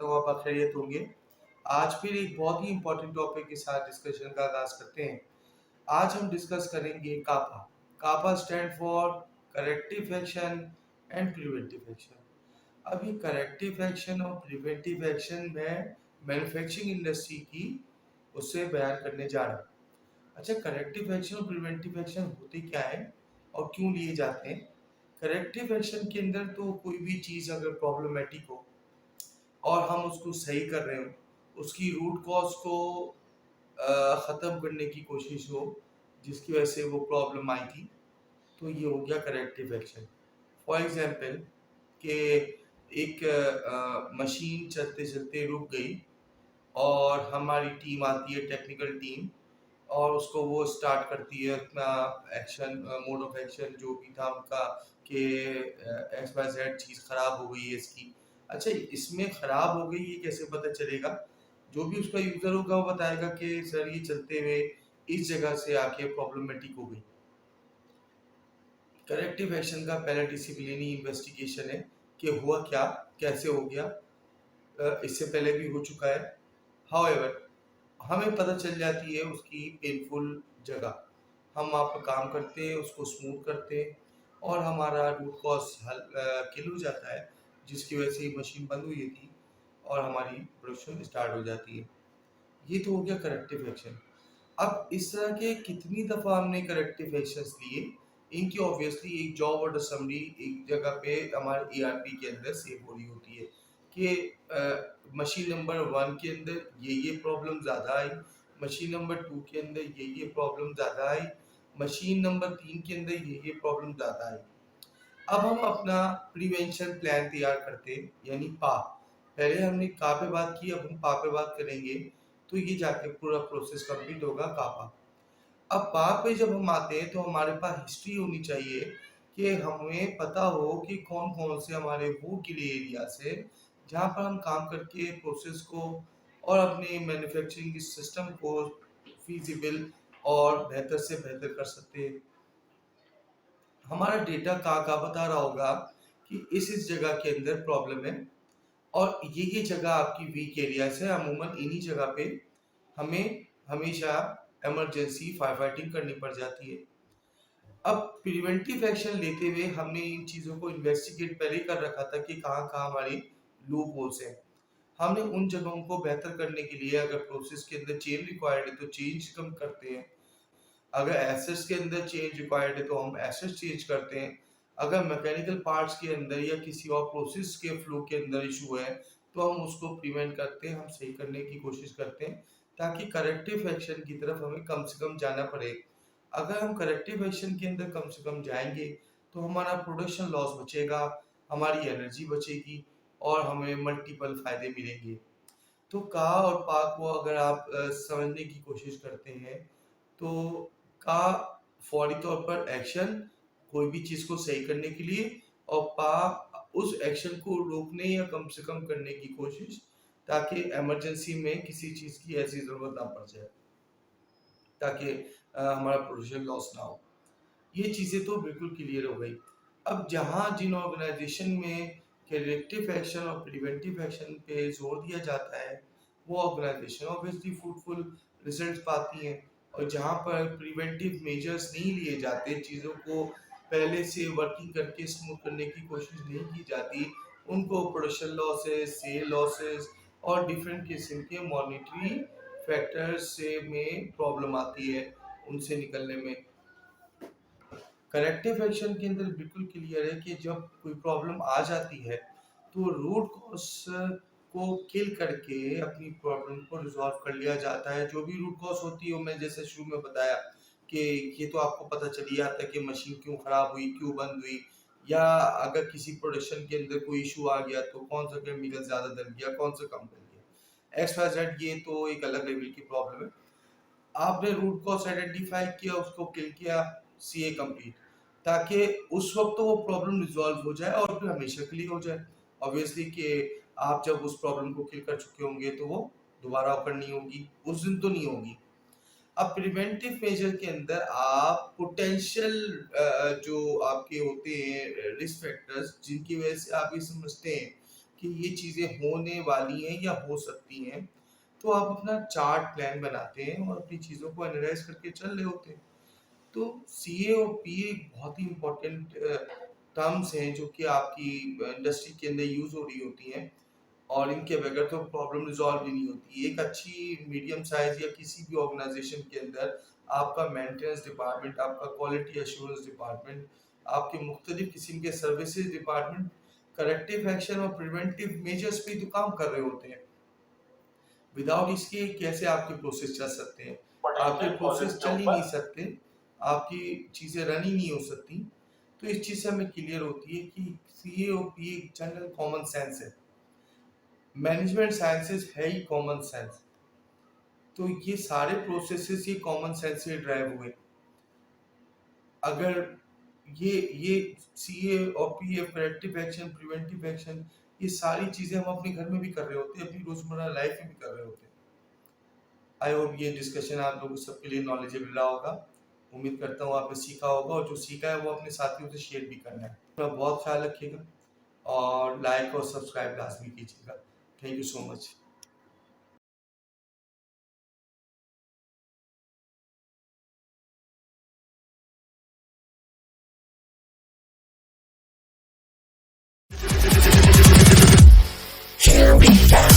करता हूँ आप खैरियत होंगे। आज फिर एक बहुत ही इम्पोर्टेंट टॉपिक के साथ डिस्कशन का आगाज़ करते हैं। आज हम डिस्कस करेंगे CAPA. CAPA stand for corrective action and preventive action. अब ये करेक्टिव एक्शन और प्रिवेंटिव एक्शन मैं मैन्युफैक्चरिंग इंडस्ट्री की उससे बयान करने जा रहा हूँ। अच्छा, करेक्टिव एक्शन और प्रिवेंटिव एक्शन होते क्या है और क्यों लिए जाते हैं? करेक्टिव एक्शन के अंदर तो कोई भी चीज़ अगर प्रॉब्लमेटिक हो और हम उसको सही कर रहे हो, उसकी रूट कॉज को ख़त्म करने की कोशिश हो, जिसकी वजह से वो प्रॉब्लम आई थी, तो ये हो गया करेक्टिव एक्शन। फॉर एग्जांपल कि एक मशीन चलते-चलते रुक गई और हमारी टीम आती है, टेक्निकल टीम, और उसको वो स्टार्ट करती है अपना एक्शन, मोड ऑफ एक्शन जो भी था उनका, कि एक्स वाई जेड चीज़ ख़राब हो गई है इसकी। अच्छा, इसमें ख़राब हो गई ये कैसे पता चलेगा? जो भी उसका यूज़र होगा वो बताएगा कि सर ये चलते हुए इस जगह से आके प्रॉब्लमेटिक हो गई। करेक्टिव एक्शन का पहला डिसिप्लिनरी इन्वेस्टिगेशन है कि हुआ क्या, कैसे हो गया। इससे पहले भी हो चुका है। हाउएवर हमें पता चल जाती है उसकी पेनफुल जगह। हम वहाँ पर काम करते हैं, उसको स्मूथ करते हैं और हमारा रूट कॉज किल हो जाता है, जिसकी वजह से ये मशीन बंद हुई थी और हमारी प्रोडक्शन स्टार्ट हो जाती है। ये तो हो गया करेक्टिव एक्शन। अब इस तरह के कितनी दफ़ा हमने करेक्टिव एक्शंस लिए, इनकी ऑब्वियसली एक जॉब ऑर्डर समरी एक जगह पे हमारे ईआरपी के अंदर सेव हो रही होती है कि मशीन नंबर 1 के अंदर ये प्रॉब्लम ज़्यादा आई, मशीन नंबर 2 के अंदर ये प्रॉब्लम ज़्यादा आई, मशीन नंबर 3 के अंदर ये प्रॉब्लम ज़्यादा आई। अब हम अपना प्रिवेंशन प्लान तैयार करते हैं, यानी पा। पहले हमने का पे बात की, अब हम पा पे बात करेंगे, तो ये जाके पूरा प्रोसेस कंप्लीट होगा का पा। अब पा पे जब हम आते हैं तो हमारे पास हिस्ट्री होनी चाहिए कि हमें पता हो कि कौन-कौन से हमारे वो गिले एरियाज़ हैं, जहाँ पर हम काम करके प्रोसेस को और अपने मैन्युफैक्चरिंग सिस्टम को फ़ीज़िबल और बेहतर से बेहतर कर सकते हैं। हमारा डेटा का बता रहा होगा कि इस जगह के अंदर प्रॉब्लम है और ये जगह आपकी वीक एरियाज़ है। अमूमन इन्हीं जगह पे हमें हमेशा इमरजेंसी फायर फाइटिंग करनी पड़ जाती है। अब प्रिवेंटिव एक्शन लेते हुए हमने इन चीज़ों को इन्वेस्टिगेट पहले ही कर रखा था कि कहाँ-कहाँ हमारी लूप होल्स हैं। हमने उन जगहों को बेहतर करने के लिए अगर प्रोसेस के अंदर चेंज रिक्वायर्ड है तो चेंज कम करते हैं। अगर एसेट्स के अंदर चेंज रिक्वायर्ड है तो हम एसेट्स चेंज करते हैं। अगर मैकेनिकल पार्ट्स के अंदर या किसी और प्रोसेस के फ्लो के अंदर इशू है तो हम उसको प्रिवेंट करते हैं, हम सही करने की कोशिश करते हैं, ताकि करेक्टिव एक्शन की तरफ हमें कम से कम जाना पड़े। अगर हम करेक्टिव एक्शन के अंदर कम से कम जाएंगे तो हमारा प्रोडक्शन लॉस बचेगा, हमारी एनर्जी बचेगी और हमें मल्टीपल फायदे मिलेंगे। तो का और पा को अगर आप समझने की कोशिश करते हैं तो का फौरी तौर पर एक्शन, कोई भी चीज़ को सही करने के लिए, और पा उस एक्शन को रोकने या कम से कम करने की कोशिश, ताकि इमरजेंसी में किसी चीज़ की ऐसी ज़रूरत ना पड़ जाए, ताकि हमारा प्रोडक्शन लॉस ना हो। ये चीज़ें तो बिल्कुल क्लियर हो गई। अब जहाँ जिन ऑर्गेनाइजेशन में करेक्टिव एक्शन और प्रिवेंटिव एक्शन पे जोर दिया जाता है, वो ऑर्गेनाइजेशन ऑब्वियसली फ्रूटफुल रिजल्ट पाती हैं, और जहाँ पर प्रिवेंटिव मेजर्स नहीं लिए जाते, चीज़ों को पहले से वर्किंग करके स्मूथ करने की कोशिश नहीं की जाती, उनको प्रोडक्शन लॉसेस, सेल लॉसेस और डिफरेंट किस्म के मॉनिटरी फैक्टर्स से में प्रॉब्लम आती है उनसे निकलने में। करेक्टिव एक्शन के अंदर बिल्कुल क्लियर है कि जब कोई प्रॉब्लम आ जाती है तो रूट कॉज को किल करके अपनी प्रॉब्लम को रिजॉल्व कर लिया जाता है। जो भी रूट कॉज होती है वो मैं जैसे शुरू में बताया कि ये तो आपको पता चल ही जाता है कि मशीन क्यों खराब हुई, क्यों बंद हुई, या अगर किसी प्रोडक्शन के अंदर कोई इशू आ गया तो कौन सा केमिकल ज़्यादा डल गया, कौन सा कम डल गया, एक्स वाई जेड, ये तो एक अलग लेवल की प्रॉब्लम है। आपने रूट कॉज आइडेंटिफाई किया, उसको किल किया, सीए कंप्लीट, ताकि उस वक्त तो वो प्रॉब्लम रिजॉल्व हो जाए और फिर हमेशा के लिए हो जाए। ऑब्वियसली कि आप जब उस प्रॉब्लम को किल कर चुके होंगे तो वो दोबारा ऑकर नहीं होगी, उस दिन तो नहीं होगी। अब प्रिवेंटिव मेजर के अंदर आप पोटेंशियल जो आपके होते हैं रिस्क फैक्टर्स, जिनकी वजह से आप ये समझते हैं कि ये चीज़ें होने वाली हैं या हो सकती हैं, तो आप अपना चार्ट प्लान बनाते हैं और अपनी चीज़ों को एनालाइज़ करके चल रहे होते हैं। तो सीए और पीए बहुत ही इम्पोर्टेंट टर्म्स हैं जो कि आपकी इंडस्ट्री के अंदर यूज़ हो रही होती हैं और इनके बगैर तो प्रॉब्लम रिजॉल्व ही नहीं होती। एक अच्छी मीडियम साइज़ या किसी भी ऑर्गेनाइजेशन के अंदर आपका मेंटेनेंस डिपार्टमेंट, आपका क्वालिटी एश्योरेंस डिपार्टमेंट, आपके मुख्तलिफ किस्म के सर्विसेज डिपार्टमेंट करेक्टिव एक्शन और प्रिवेंटिव मेजर्स पे तो काम कर रहे होते हैं। विदाउट इसके कैसे आपके प्रोसेस चल सकते हैं? आपके प्रोसेस चल ही नहीं सकते, आपकी चीज़ें रन ही नहीं हो सकती। तो इस चीज़ से हमें क्लियर होती है कि सीए और पीए एक जनरल कॉमन सेंस है। मैनेजमेंट साइंसेस है ही कॉमन सेंस। तो ये सारे प्रोसेसेस ये कॉमन सेंस से ड्राइव हुए। अगर ये सीए और पीए करेक्टिव एक्शन, प्रिवेंटिव एक्शन, ये सारी चीज़ें हम अपने घर में भी कर रहे होते हैं, अपनी रोज़मर्रा लाइफ में भी कर रहे होते हैं। आई होप ये डिस्कशन आप लोगों सबके लिए नॉलेजेबल रहा होगा। उम्मीद करता हूँ आपने सीखा होगा और जो सीखा है वो अपने साथियों से शेयर भी करना है। अपना बहुत ख्याल रखिएगा और लाइक और सब्सक्राइब लाज़मी कीजिएगा। Thank you so much. Here we go.